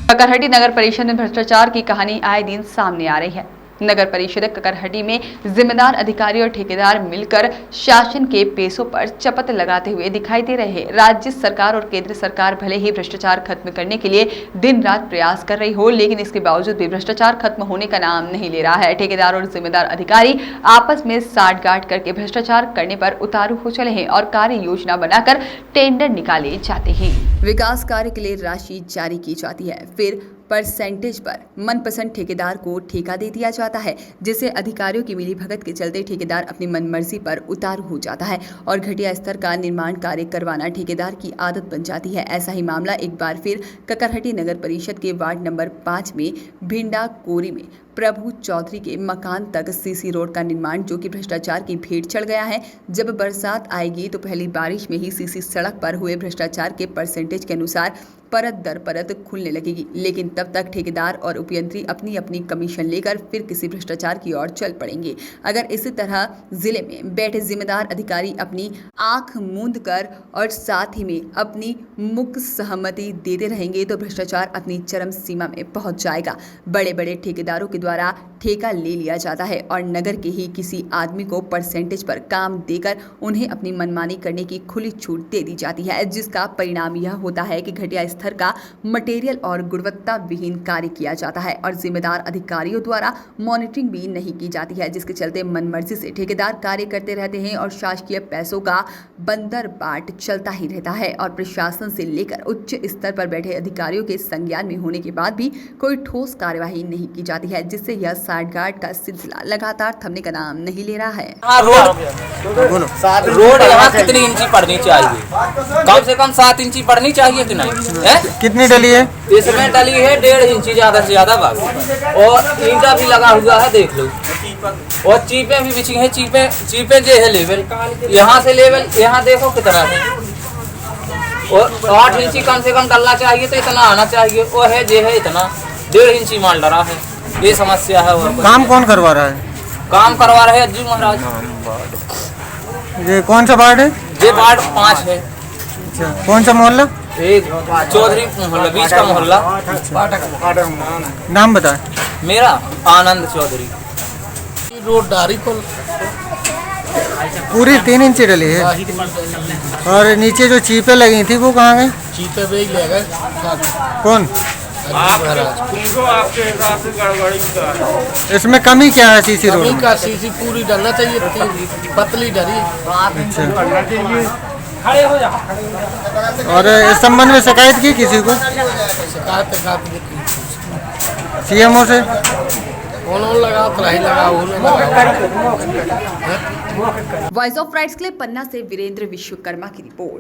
ककरहटी नगर परिषद में भ्रष्टाचार की कहानी आए दिन सामने आ रही है। नगर परिषद ककरहटी में जिम्मेदार अधिकारी और ठेकेदार मिलकर शासन के पेशों पर चपत लगाते हुए दिखाई दे रहे हैं। राज्य सरकार और केंद्र सरकार भले ही भ्रष्टाचार खत्म करने के लिए दिन रात प्रयास कर रही हो, लेकिन इसके बावजूद भी भ्रष्टाचार खत्म होने का नाम नहीं ले रहा है। ठेकेदार और जिम्मेदार अधिकारी आपस में साठगांठ करके भ्रष्टाचार करने पर उतारू हो चले हैं और कार्य योजना बनाकर टेंडर निकाले जाते हैं। विकास कार्य के लिए राशि जारी की जाती है, फिर परसेंटेज पर मनपसंद ठेकेदार को ठेका दे दिया जाता है, जिससे अधिकारियों की मिलीभगत के चलते ठेकेदार अपनी मनमर्जी पर उतारू हो जाता है और घटिया स्तर का निर्माण कार्य करवाना ठेकेदार की आदत बन जाती है। ऐसा ही मामला एक बार फिर ककरहटी नगर परिषद के वार्ड नंबर 5 में भिंडा कोरी में प्रभु चौधरी के मकान तक सीसी रोड का निर्माण, जो कि भ्रष्टाचार की भेंट चढ़ गया है। जब बरसात आएगी तो पहली बारिश में ही सीसी सड़क पर हुए भ्रष्टाचार के परसेंटेज के अनुसार परत दर परत खुलने लगेगी, लेकिन तब तक ठेकेदार और उपयंत्री अपनी अपनी कमीशन लेकर फिर किसी भ्रष्टाचार की ओर चल पड़ेंगे। अगर इसी तरह जिले में बैठे जिम्मेदार अधिकारी अपनी आंख मूंद कर और साथ ही में अपनी मुक्त सहमति देते रहेंगे तो भ्रष्टाचार अपनी चरम सीमा में पहुंच जाएगा। बड़े बड़े ठेकेदारों के द्वारा ठेका ले लिया जाता है और नगर के ही किसी आदमी को परसेंटेज पर काम देकर उन्हें अपनी मनमानी करने की खुली छूट दे दी जाती है, जिसका परिणाम यह होता है कि घटिया स्तर का मटेरियल और गुणवत्ता विहीन कार्य किया जाता है और जिम्मेदार अधिकारियों द्वारा मॉनिटरिंग भी नहीं की जाती है, जिसके चलते मनमर्जी से ठेकेदार कार्य करते रहते हैं और शासकीय पैसों का बंदर बाट चलता ही रहता है और प्रशासन से लेकर उच्च स्तर पर बैठे अधिकारियों के संज्ञान में होने के बाद भी कोई ठोस कार्यवाही नहीं की जाती है, जिससे यह साठगांठ का सिलसिला लगातार थमने का नाम नहीं ले रहा है। रोड यहाँ कितनी इंची पड़नी चाहिए? कम से कम 7 इंची पड़नी चाहिए कि नहीं है? कितनी डली है? इसमें डली है 1.5 इंची ज्यादा से ज्यादा बस, और ईंटा भी लगा हुआ है, देख लो, और चीपे भी बिछी है। चीपे जो है लेवल, यहाँ से लेवल यहाँ देखो कितना है, और 8 इंची कम से कम डलना चाहिए, तो इतना आना चाहिए, वो है जो है इतना 1.5 इंची माल डरा है। ये समस्या है। और काम कौन करवा रहा है? काम करवा रहे अज्जू महाराज। ये कौन सा वार्ड है? ये वार्ड 5 है। अच्छा, कौन सा मोहल्ला? एक चौधरी मोहल्ला, बीच का मोहल्ला। नाम बता। मेरा आनंद चौधरी। रोड डारी को पूरी 3 इंची डली है और नीचे जो चीपे लगी थी वो कहाँ गई? चीते पे ही ले गए। कौन? आपके हिसाब से गड़बड़ी का इसमें कमी क्या है? सीसी रोड का सीसी पूरी डलना चाहिए, पतली डली। अच्छा, और इस संबंध में शिकायत की किसी को? शिकायत सीएमओ से कौन लगा वॉइस ऑफ राइट्स के लिए पन्ना से वीरेंद्र विश्वकर्मा की रिपोर्ट।